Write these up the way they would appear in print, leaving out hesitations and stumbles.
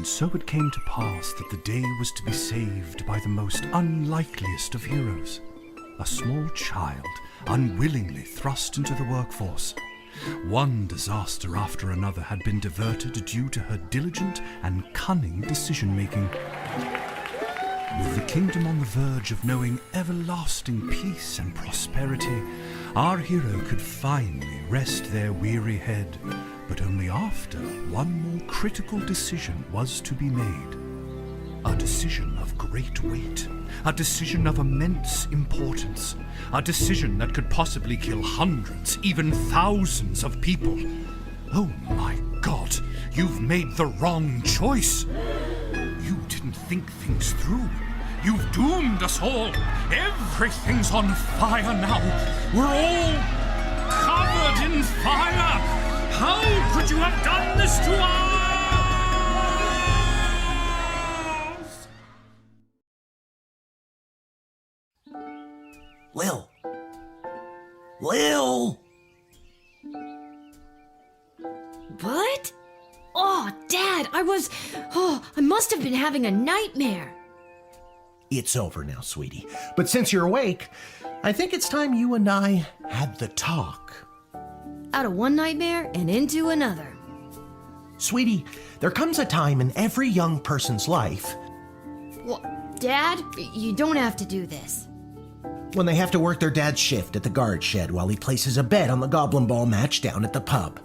And so it came to pass that the day was to be saved by the most unlikeliest of heroes, a small child unwillingly thrust into the workforce. One disaster after another had been diverted due to her diligent and cunning decision-making. With the kingdom on the verge of knowing everlasting peace and prosperity, our hero could finally rest their weary head, but only after one more critical decision was to be made. A decision of great weight, a decision of immense importance, a decision that could possibly kill hundreds, even thousands of people. Oh my God, you've made the wrong choice. You didn't think things through. You've doomed us all. Everything's on fire now. We're all covered in fire. How could you have done this to us? Lil! Lil! What? Oh, Dad, I must have been having a nightmare. It's over now, sweetie. But since you're awake, I think it's time you and I had the talk. Out of one nightmare and into another. Sweetie, there comes a time in every young person's life Well, Dad, you don't have to do this. when they have to work their dad's shift at the guard shed while he places a bet on the goblin ball match down at the pub.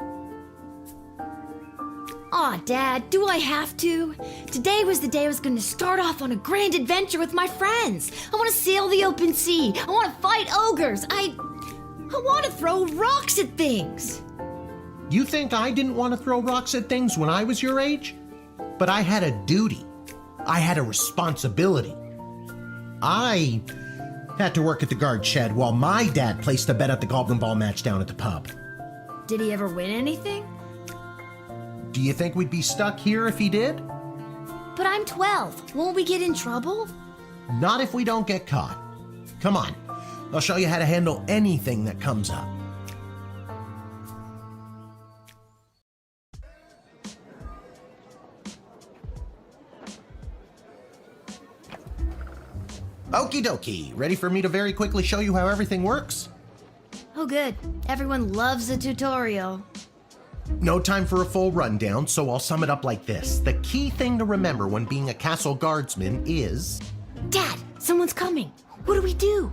Aw, Dad, do I have to? Today was the day I was going to start off on a grand adventure with my friends. I want to sail the open sea. I want to fight ogres. I want to throw rocks at things. You think I didn't want to throw rocks at things when I was your age? But I had a duty. I had a responsibility. I had to work at the guard shed while my dad placed a bet at the goblin ball match down at the pub. Did he ever win anything? Do you think we'd be stuck here if he did? But I'm 12. Won't we get in trouble? Not if we don't get caught. Come on, I'll show you how to handle anything that comes up. Okie dokie, ready for me to very quickly show you how everything works? Oh, good. Everyone loves a tutorial. No time for a full rundown, so I'll sum it up like this. The key thing to remember when being a castle guardsman is... Dad, someone's coming. What do we do?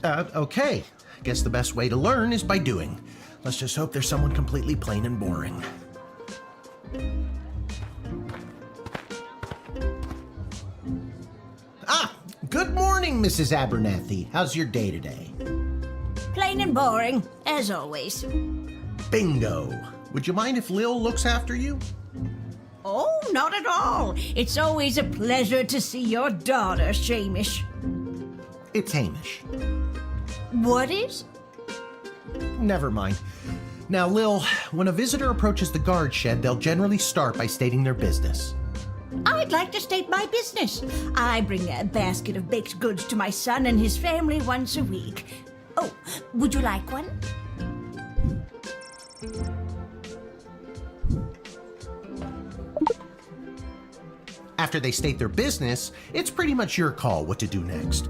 Okay. Guess the best way to learn is by doing. Let's just hope there's someone completely plain and boring. Ah! Good morning, Mrs. Abernathy. How's your day today? Plain and boring, as always. Bingo! Would you mind if Lil looks after you? Oh, not at all. It's always a pleasure to see your daughter, Shamish. It's Hamish. What is? Never mind. Now, Lil, when a visitor approaches the guard shed, they'll generally start by stating their business. I'd like to state my business. I bring a basket of baked goods to my son and his family once a week. Oh, would you like one? After they state their business, it's pretty much your call what to do next.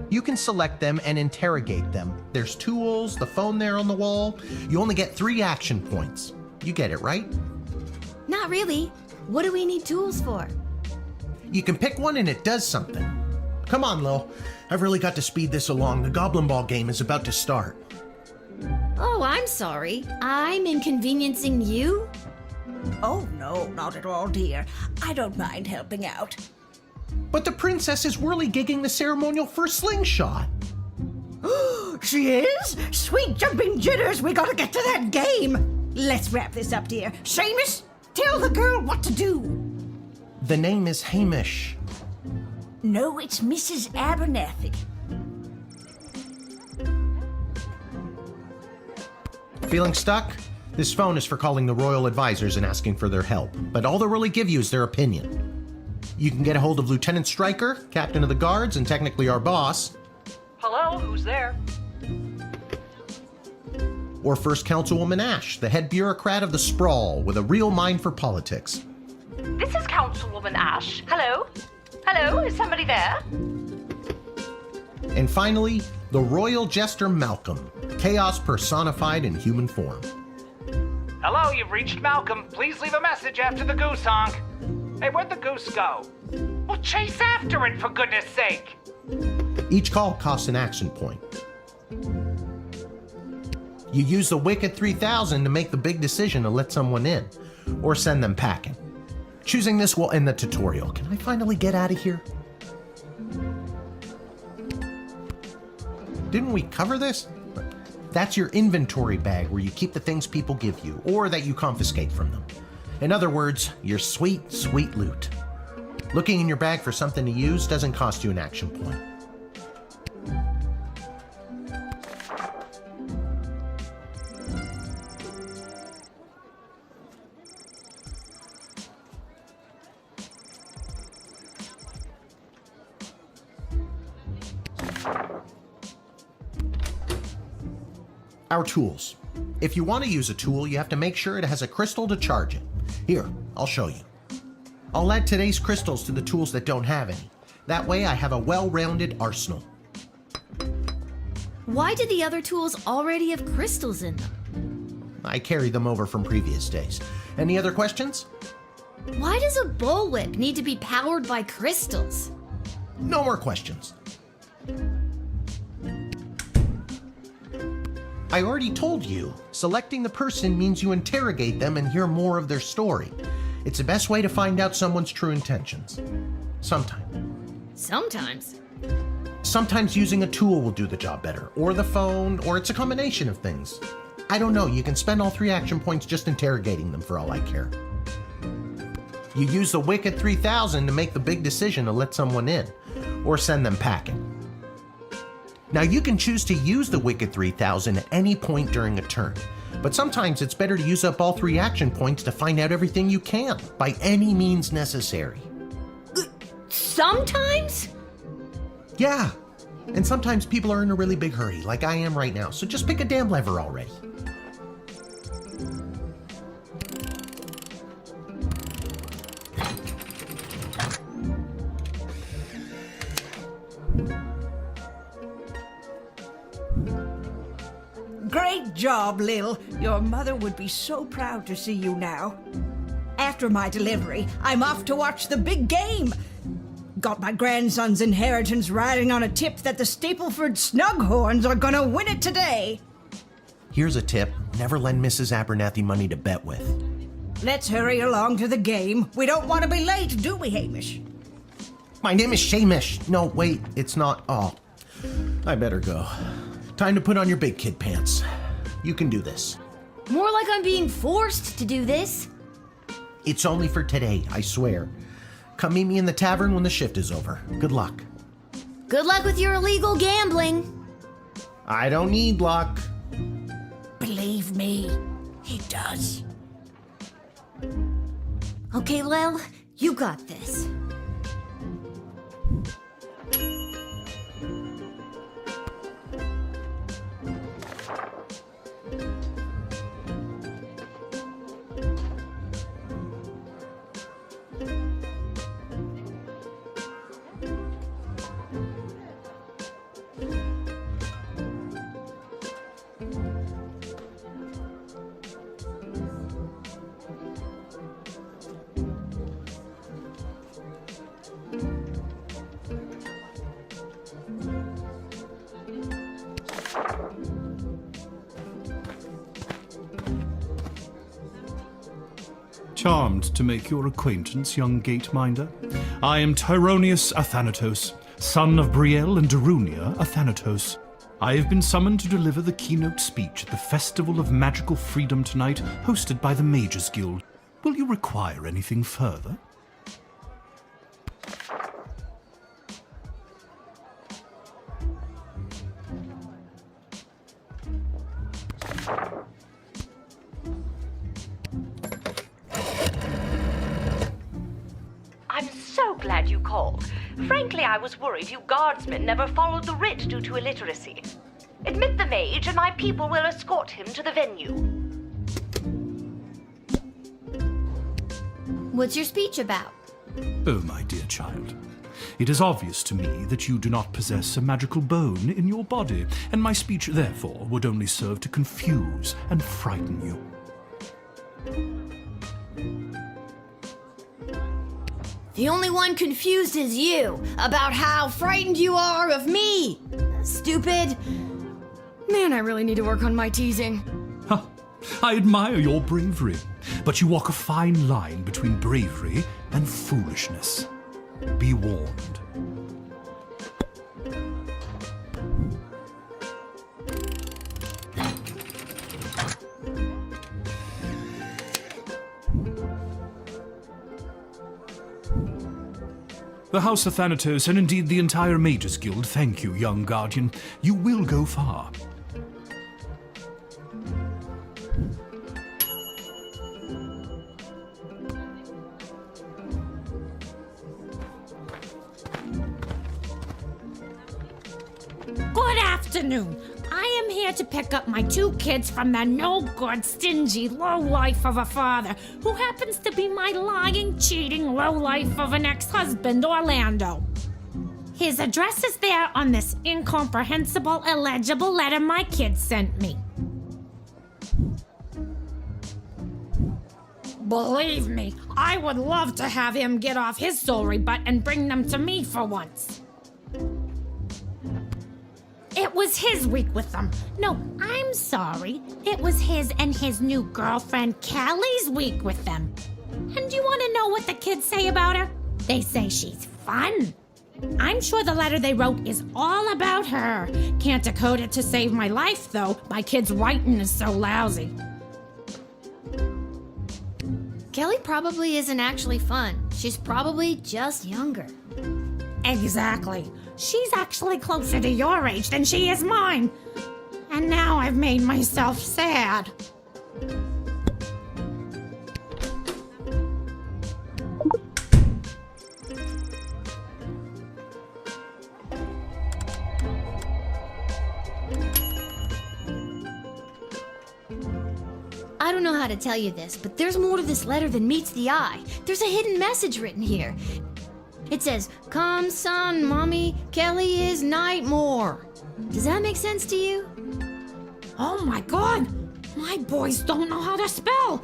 You can select them and interrogate them. There's tools, the phone there on the wall. You only get 3 action points. You get it, right? Not really. What do we need tools for? You can pick one and it does something. Come on, Lil. I've really got to speed this along. The goblin ball game is about to start. Oh, I'm sorry. I'm inconveniencing you? Oh, no, not at all, dear. I don't mind helping out. But the princess is whirly-gigging the ceremonial for a slingshot. She is? Sweet jumping jitters, we gotta get to that game. Let's wrap this up, dear. Seamus, tell the girl what to do. The name is Hamish. No, it's Mrs. Abernathy. Feeling stuck? This phone is for calling the royal advisors and asking for their help, but all they'll really give you is their opinion. You can get a hold of Lieutenant Stryker, captain of the guards, and technically our boss. Hello, who's there? Or First Councilwoman Ash, the head bureaucrat of the Sprawl with a real mind for politics. This is Councilwoman Ash. Hello? Hello? Is somebody there? And finally, the Royal Jester Malcolm, chaos personified in human form. Hello, you've reached Malcolm. Please leave a message after the goose honk. Hey, where'd the goose go? Well, chase after it, for goodness sake. Each call costs an action point. You use the Wicked 3000 to make the big decision to let someone in, or send them packing. Choosing this will end the tutorial. Can I finally get out of here? Didn't we cover this? That's your inventory bag where you keep the things people give you, or that you confiscate from them. In other words, your sweet, sweet loot. Looking in your bag for something to use doesn't cost you an action point. Our tools. If you want to use a tool, you have to make sure it has a crystal to charge it. Here, I'll show you. I'll add today's crystals to the tools that don't have any. That way I have a well-rounded arsenal. Why do the other tools already have crystals in them? I carried them over from previous days. Any other questions? Why does a bullwhip need to be powered by crystals? No more questions. I already told you, selecting the person means you interrogate them and hear more of their story. It's the best way to find out someone's true intentions. Sometimes. Sometimes using a tool will do the job better, or the phone, or it's a combination of things. I don't know, you can spend all 3 action points just interrogating them for all I care. You use the Wicked 3000 to make the big decision to let someone in, or send them packing. Now you can choose to use the Wicked 3000 at any point during a turn, but sometimes it's better to use up all 3 action points to find out everything you can, by any means necessary. Sometimes? Yeah, and sometimes people are in a really big hurry, like I am right now, so just pick a damn lever already. Great job, Lil. Your mother would be so proud to see you now. After my delivery, I'm off to watch the big game. Got my grandson's inheritance riding on a tip that the Stapleford Snughorns are gonna win it today. Here's a tip, never lend Mrs. Abernathy money to bet with. Let's hurry along to the game. We don't want to be late, do we, Hamish? My name is Shamish. No, wait, it's not. Oh, I better go. Time to put on your big kid pants. You can do this. More like I'm being forced to do this. It's only for today, I swear. Come meet me in the tavern when the shift is over. Good luck. Good luck with your illegal gambling. I don't need luck. Believe me, he does. Okay, Lil, you got this. Charmed to make your acquaintance, young gate-minder. I am Tyronius Athanatos, son of Brielle and Darunia Athanatos. I have been summoned to deliver the keynote speech at the Festival of Magical Freedom tonight, hosted by the Mages Guild. Will you require anything further? I'm so glad you called. Frankly, I was worried you guardsmen never followed the writ due to illiteracy. Admit the mage and my people will escort him to the venue. What's your speech about? Oh, my dear child. It is obvious to me that you do not possess a magical bone in your body, and my speech, therefore, would only serve to confuse and frighten you. The only one confused is you about how frightened you are of me. Stupid. Man, I really need to work on my teasing. Ha! I admire your bravery, but you walk a fine line between bravery and foolishness. Be warned. The House of Thanatos, and indeed the entire Mages Guild, thank you, young guardian. You will go far. Good afternoon. I am here to pick up my 2 kids from the no-good, stingy lowlife of a father who happens to be my lying, cheating lowlife of an ex-husband, Orlando. His address is there on this incomprehensible, illegible letter my kids sent me. Believe me, I would love to have him get off his sorry butt and bring them to me for once. It was his week with them. No, I'm sorry. It was his and his new girlfriend Callie's week with them. And you want to know what the kids say about her? They say she's fun. I'm sure the letter they wrote is all about her. Can't decode it to save my life, though. My kid's writing is so lousy. Kelly probably isn't actually fun. She's probably just younger. Exactly. She's actually closer to your age than she is mine. And now I've made myself sad. I don't know how to tell you this, but there's more to this letter than meets the eye. There's a hidden message written here. It says, "Come, son, mommy, Kelly is Nightmare." Does that make sense to you? Oh my god! My boys don't know how to spell!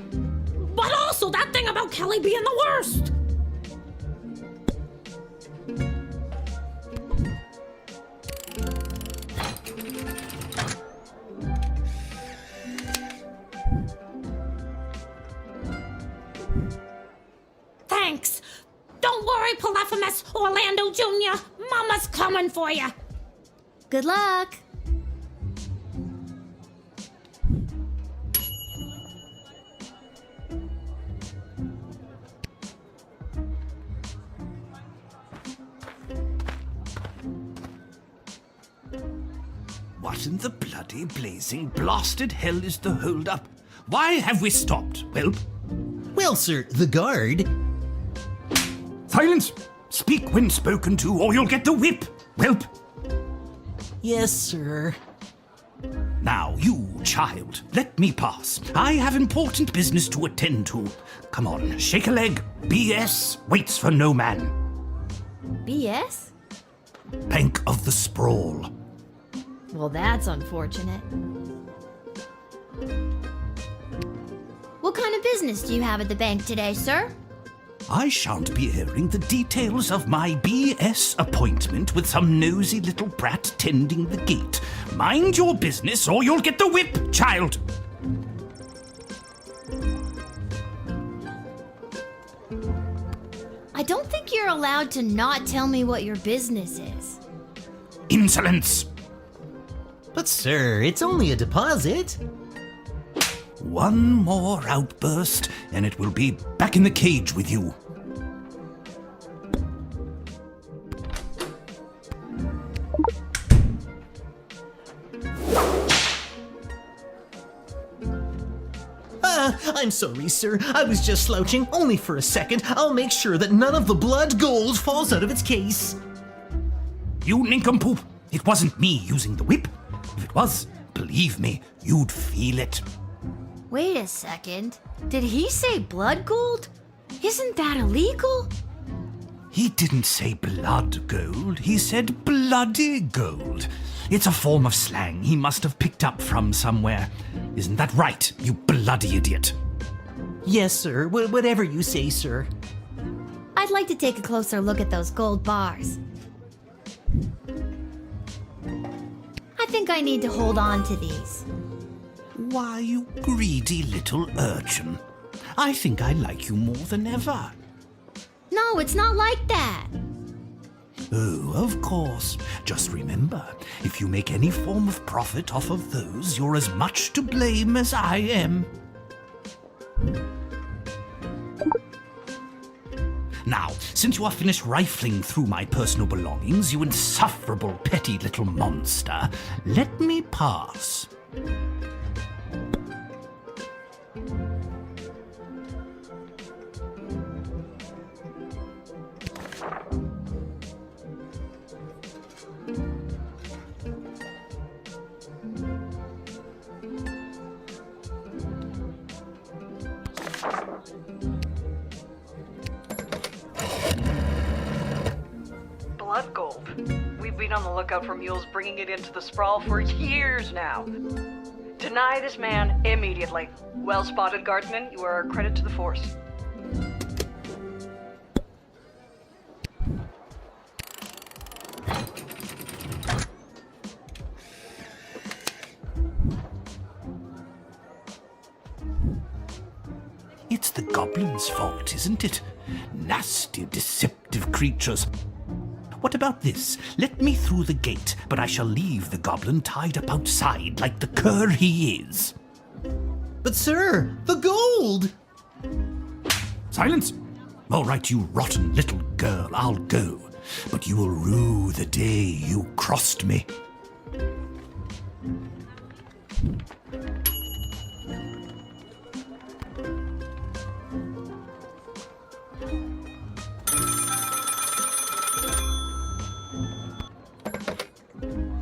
But also that thing about Kelly being the worst! Thanks! Don't worry, Polyphemus, Orlando Jr. Mama's coming for you! Good luck. What in the bloody blazing blasted hell is the hold-up? Why have we stopped, Whelp? Well, sir, the guard. Silence! Speak when spoken to, or you'll get the whip, Whelp! Yes, sir. Now, you, child, let me pass. I have important business to attend to. Come on, shake a leg. BS waits for no man. BS? Bank of the Sprawl. Well, that's unfortunate. What kind of business do you have at the bank today, sir? I shan't be airing the details of my BS appointment with some nosy little brat tending the gate. Mind your business or you'll get the whip, child! I don't think you're allowed to not tell me what your business is. Insolence! But, sir, it's only a deposit. One more outburst, and it will be back in the cage with you. I'm sorry, sir. I was just slouching, only for a second. I'll make sure that none of the blood gold falls out of its case. You nincompoop! It wasn't me using the whip. If it was, believe me, you'd feel it. Wait a second. Did he say blood gold? Isn't that illegal? He didn't say blood gold, he said bloody gold. It's a form of slang he must have picked up from somewhere. Isn't that right, you bloody idiot? Yes, sir. Whatever you say, sir. I'd like to take a closer look at those gold bars. I think I need to hold on to these. Why, you greedy little urchin. I think I like you more than ever. No, it's not like that. Oh, of course. Just remember, if you make any form of profit off of those, you're as much to blame as I am. Now, since you are finished rifling through my personal belongings, you insufferable petty little monster, let me pass. Blood gold. We've been on the lookout for mules bringing it into the sprawl for years now. Deny this man immediately. Well spotted, Guardsman. You are a credit to the force. It's the goblins' fault, isn't it? Nasty, deceptive creatures. What about this? Let me through the gate, but I shall leave the goblin tied up outside like the cur he is. But sir, the gold! Silence! All right, you rotten little girl, I'll go. But you will rue the day you crossed me.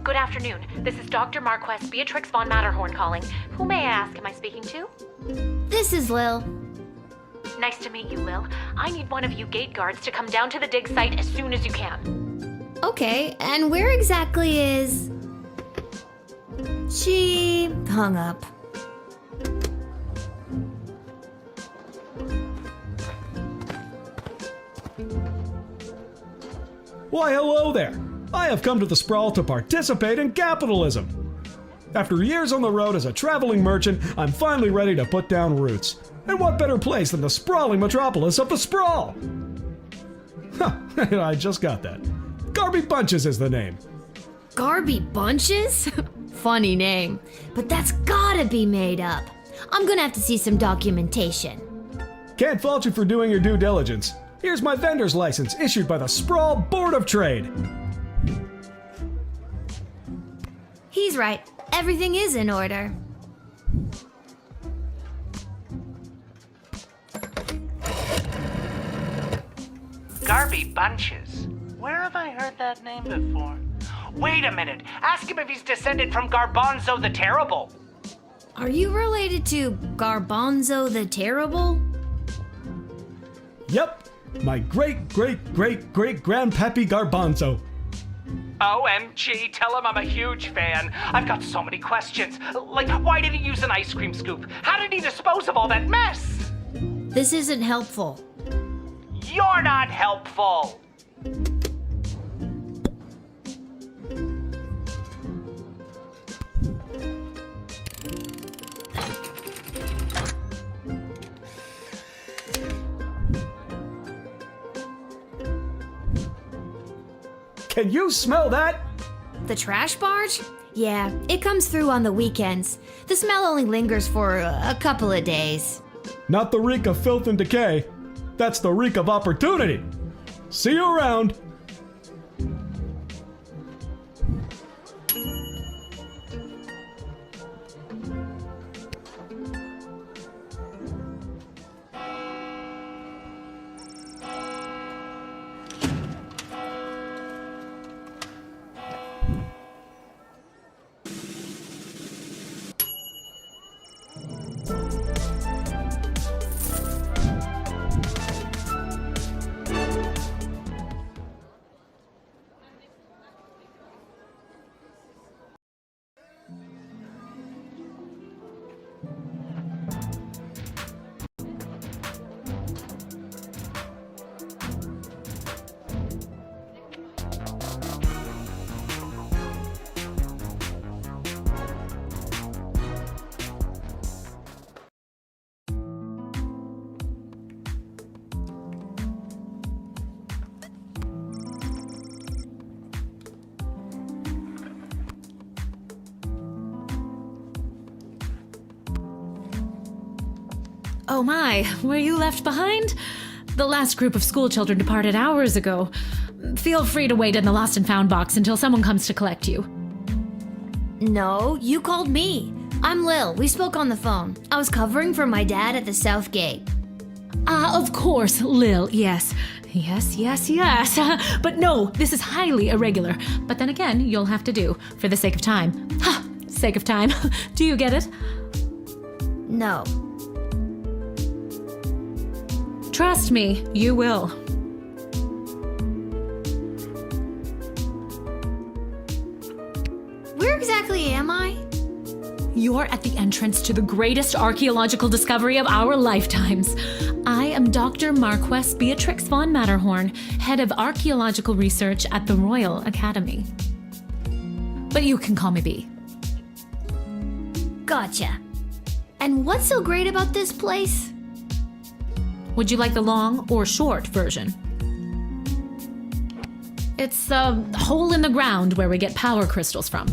Good afternoon. This is Dr. Marquess Beatrix von Matterhorn calling. Who may I ask am I speaking to? This is Lil. Nice to meet you, Lil. I need one of you gate guards to come down to the dig site as soon as you can. Okay, and where exactly is... She hung up. Why, hello there. I have come to the sprawl to participate in capitalism. After years on the road as a traveling merchant, I'm finally ready to put down roots. And what better place than the sprawling metropolis of the sprawl? Huh, I just got that. Garby Bunches is the name. Garby Bunches? Funny name. But that's gotta be made up. I'm gonna have to see some documentation. Can't fault you for doing your due diligence. Here's my vendor's license issued by the Sprawl Board of Trade. He's right. Everything is in order. Garby Bunches. Where have I heard that name before? Wait a minute. Ask him if he's descended from Garbanzo the Terrible. Are you related to Garbanzo the Terrible? Yep, my great-great-great-great-grandpappy Garbanzo. OMG, tell him I'm a huge fan. I've got so many questions. Like, why did he use an ice cream scoop? How did he dispose of all that mess? This isn't helpful. You're not helpful. Can you smell that? The trash barge? Yeah, it comes through on the weekends. The smell only lingers for a couple of days. Not the reek of filth and decay. That's the reek of opportunity. See you around. Oh my, were you left behind? The last group of school children departed hours ago. Feel free to wait in the lost and found box until someone comes to collect you. No, you called me. I'm Lil. We spoke on the phone. I was covering for my dad at the South Gate. Of course, Lil, yes. Yes. But no, this is highly irregular. But then again, you'll have to do, for the sake of time. Ha! Sake of time. Do you get it? No. Trust me, you will. Where exactly am I? You're at the entrance to the greatest archaeological discovery of our lifetimes. I am Dr. Marquess Beatrix von Matterhorn, head of archaeological research at the Royal Academy. But you can call me B. Gotcha. And what's so great about this place? Would you like the long or short version? It's a hole in the ground where we get power crystals from.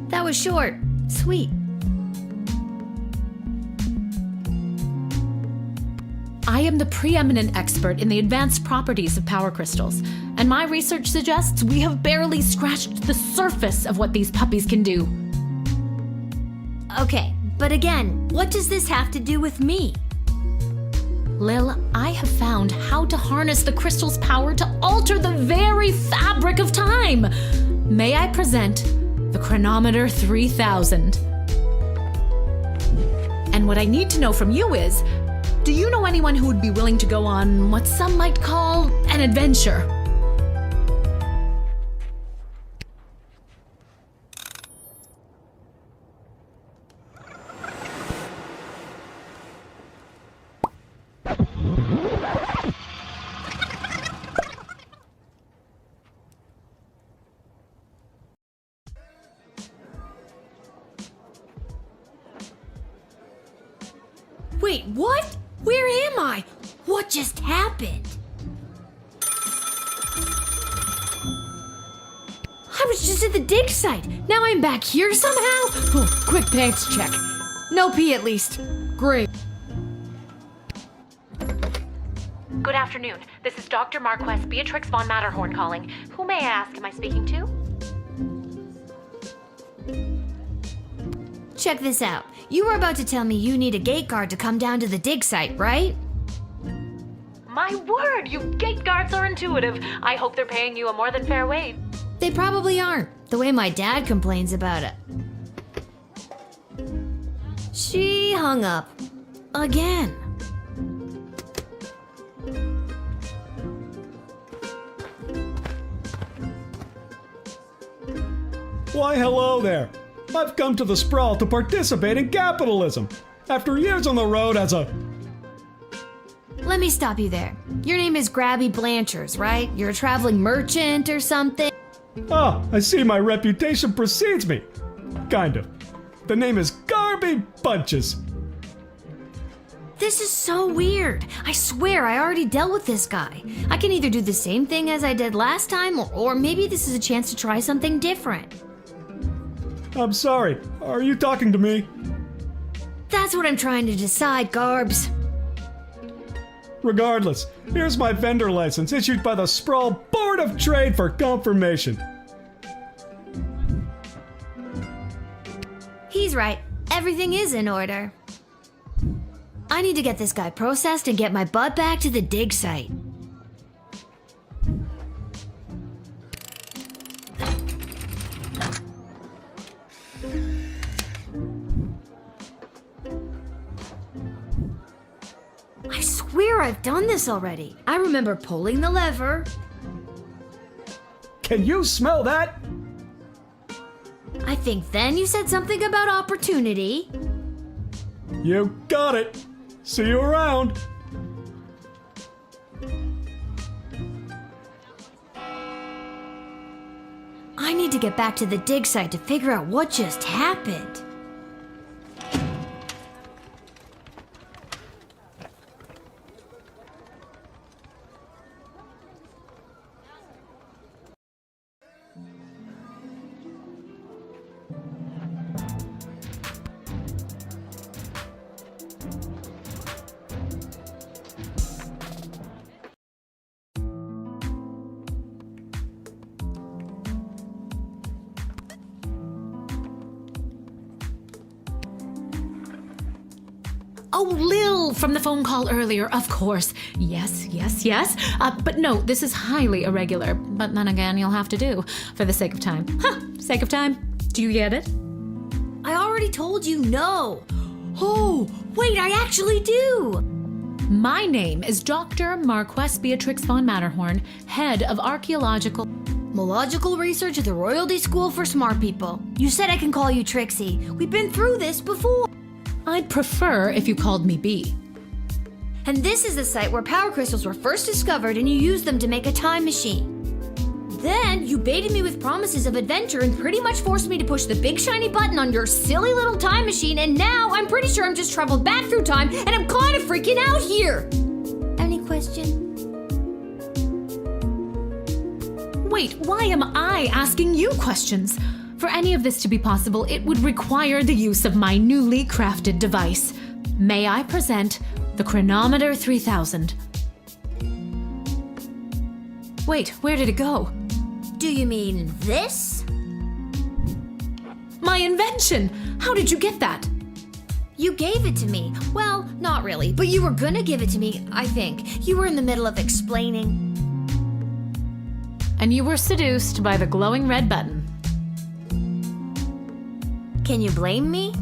That was short. Sweet. I am the preeminent expert in the advanced properties of power crystals, and my research suggests we have barely scratched the surface of what these puppies can do. Okay, but again, what does this have to do with me? Lil, I have found how to harness the crystal's power to alter the very fabric of time. May I present the Chronometer 3000. And what I need to know from you is, do you know anyone who would be willing to go on what some might call an adventure? Wait, what? Where am I? What just happened? I was just at the dig site. Now I'm back here somehow? Oh, quick pants check. No pee at least. Great. Good afternoon. This is Dr. Marquess Beatrix von Matterhorn calling. Who may I ask am I speaking to? Check this out. You were about to tell me you need a gate guard to come down to the dig site, right? My word, you gate guards are intuitive. I hope they're paying you a more than fair wage. They probably aren't, the way my dad complains about it. She hung up. Again. Why, hello there. I've come to the Sprawl to participate in capitalism. After years on the road as a... Let me stop you there. Your name is Grabby Blanchers, right? You're a traveling merchant or something? Ah, I see my reputation precedes me. Kind of. The name is Garby Bunches. This is so weird. I swear I already dealt with this guy. I can either do the same thing as I did last time, or maybe this is a chance to try something different. I'm sorry. Are you talking to me? That's what I'm trying to decide, Garbs. Regardless, here's my vendor license issued by the Sprawl Board of Trade for confirmation. He's right. Everything is in order. I need to get this guy processed and get my butt back to the dig site. I swear I've done this already. I remember pulling the lever. Can you smell that? I think then you said something about opportunity. You got it. See you around. I need to get back to the dig site to figure out what just happened. Oh, Lil from the phone call earlier, of course. Yes. But no, this is highly irregular. But then again, you'll have to do for the sake of time. Sake of time. Do you get it? I already told you no. Oh, wait, I actually do. My name is Dr. Marquess Beatrix von Matterhorn, head of archaeological... Mological research at the Royalty School for Smart People. You said I can call you Trixie. We've been through this before. I'd prefer if you called me B. And this is the site where power crystals were first discovered and you used them to make a time machine. Then you baited me with promises of adventure and pretty much forced me to push the big shiny button on your silly little time machine, and now I'm pretty sure I'm just traveled back through time and I'm kind of freaking out here. Any question? Wait, why am I asking you questions? For any of this to be possible, it would require the use of my newly crafted device. May I present the Chronometer 3000? Wait, where did it go? Do you mean this? My invention! How did you get that? You gave it to me. Well, not really, but you were gonna give it to me, I think. You were in the middle of explaining. And you were seduced by the glowing red button. Can you blame me?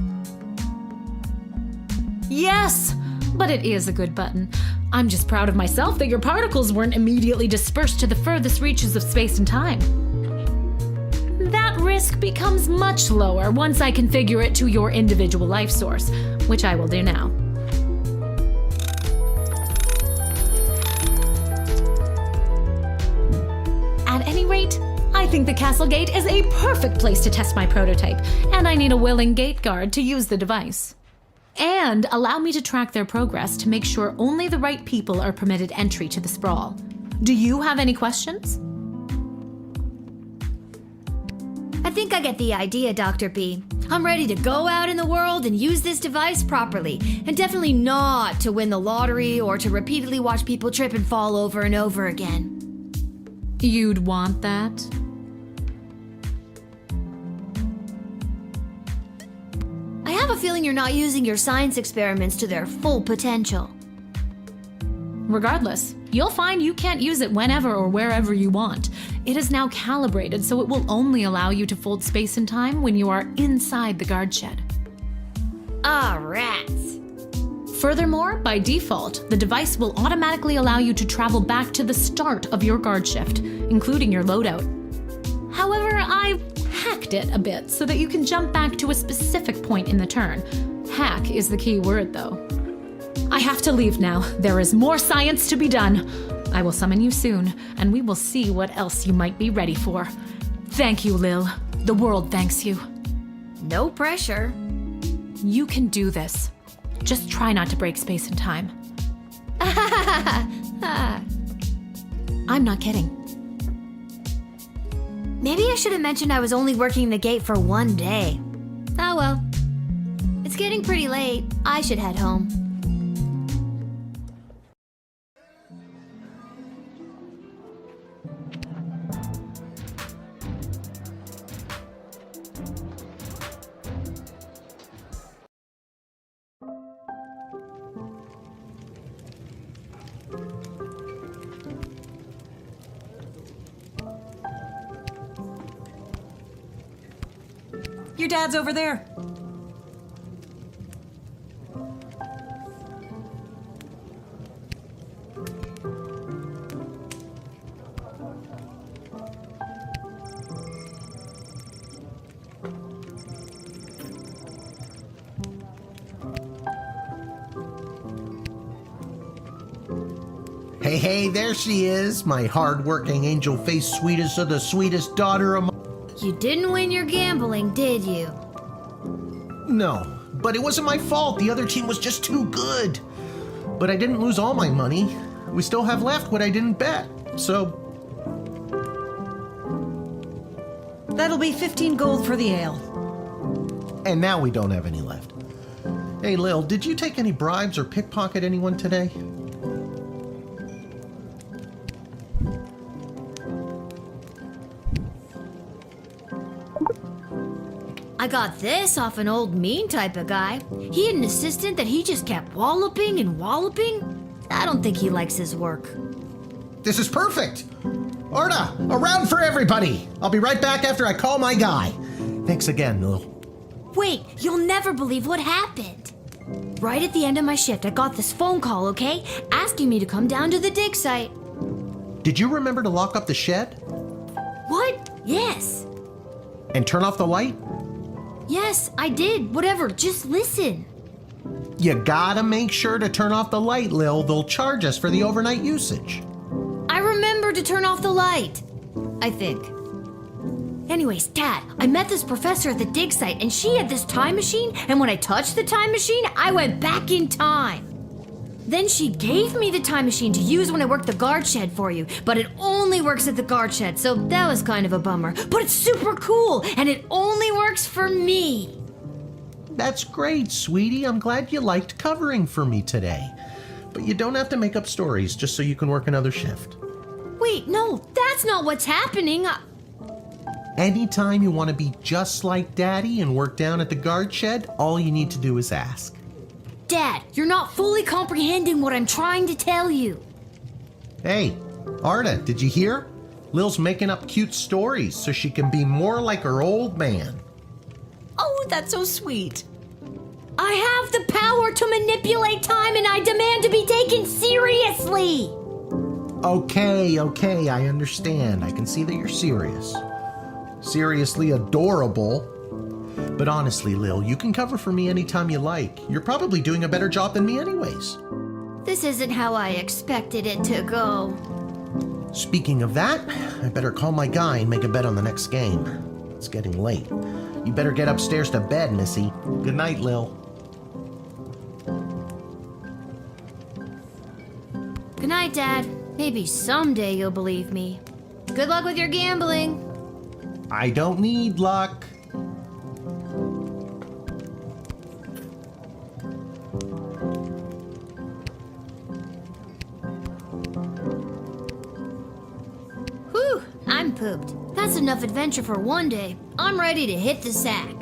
Yes, but it is a good button. I'm just proud of myself that your particles weren't immediately dispersed to the furthest reaches of space and time. That risk becomes much lower once I configure it to your individual life source, which I will do now. At any rate, I think the castle gate is a perfect place to test my prototype, and I need a willing gate guard to use the device. And allow me to track their progress to make sure only the right people are permitted entry to the sprawl. Do you have any questions? I think I get the idea, Dr. B. I'm ready to go out in the world and use this device properly, and definitely not to win the lottery or to repeatedly watch people trip and fall over and over again. You'd want that? I have a feeling you're not using your science experiments to their full potential. Regardless, you'll find you can't use it whenever or wherever you want. It is now calibrated, so it will only allow you to fold space and time when you are inside the guard shed. Ah, rats. Furthermore, by default, the device will automatically allow you to travel back to the start of your guard shift, including your loadout. However, I've hacked it a bit so that you can jump back to a specific point in the turn. Hack is the key word, though. I have to leave now. There is more science to be done. I will summon you soon, and we will see what else you might be ready for. Thank you, Lil. The world thanks you. No pressure. You can do this. Just try not to break space and time. I'm not kidding. Maybe I should have mentioned I was only working the gate for one day. Oh well. It's getting pretty late. I should head home. Your dad's over there. Hey, there she is, my hard-working, angel-faced sweetest of the sweetest daughter of my... You didn't win your gambling, did you? No, but it wasn't my fault. The other team was just too good. But I didn't lose all my money. We still have left what I didn't bet, so... That'll be 15 gold for the ale. And now we don't have any left. Hey, Lil, did you take any bribes or pickpocket anyone today? I got this off an old mean type of guy. He had an assistant that he just kept walloping and walloping. I don't think he likes his work. This is perfect. Arda, a round for everybody. I'll be right back after I call my guy. Thanks again, Lil. Wait, you'll never believe what happened. Right at the end of my shift, I got this phone call, okay? Asking me to come down to the dig site. Did you remember to lock up the shed? What? Yes. And turn off the light? Yes, I did. Whatever, just listen. You gotta make sure to turn off the light, Lil. They'll charge us for the overnight usage. I remember to turn off the light. I think. Anyways, Dad, I met this professor at the dig site and she had this time machine, and when I touched the time machine, I went back in time. Then she gave me the time machine to use when I work the guard shed for you, but it only works at the guard shed, so that was kind of a bummer. But it's super cool, and it only works for me. That's great, sweetie. I'm glad you liked covering for me today. But you don't have to make up stories just so you can work another shift. Wait, no, that's not what's happening. Anytime you want to be just like Daddy and work down at the guard shed, all you need to do is ask. Dad, you're not fully comprehending what I'm trying to tell you. Hey, Arda, did you hear? Lil's making up cute stories so she can be more like her old man. Oh, that's so sweet. I have the power to manipulate time and I demand to be taken seriously. Okay, I understand. I can see that you're serious. Seriously adorable. But honestly, Lil, you can cover for me anytime you like. You're probably doing a better job than me anyways. This isn't how I expected it to go. Speaking of that, I better call my guy and make a bet on the next game. It's getting late. You better get upstairs to bed, Missy. Good night, Lil. Good night, Dad. Maybe someday you'll believe me. Good luck with your gambling. I don't need luck. Whew, I'm pooped. That's enough adventure for one day. I'm ready to hit the sack.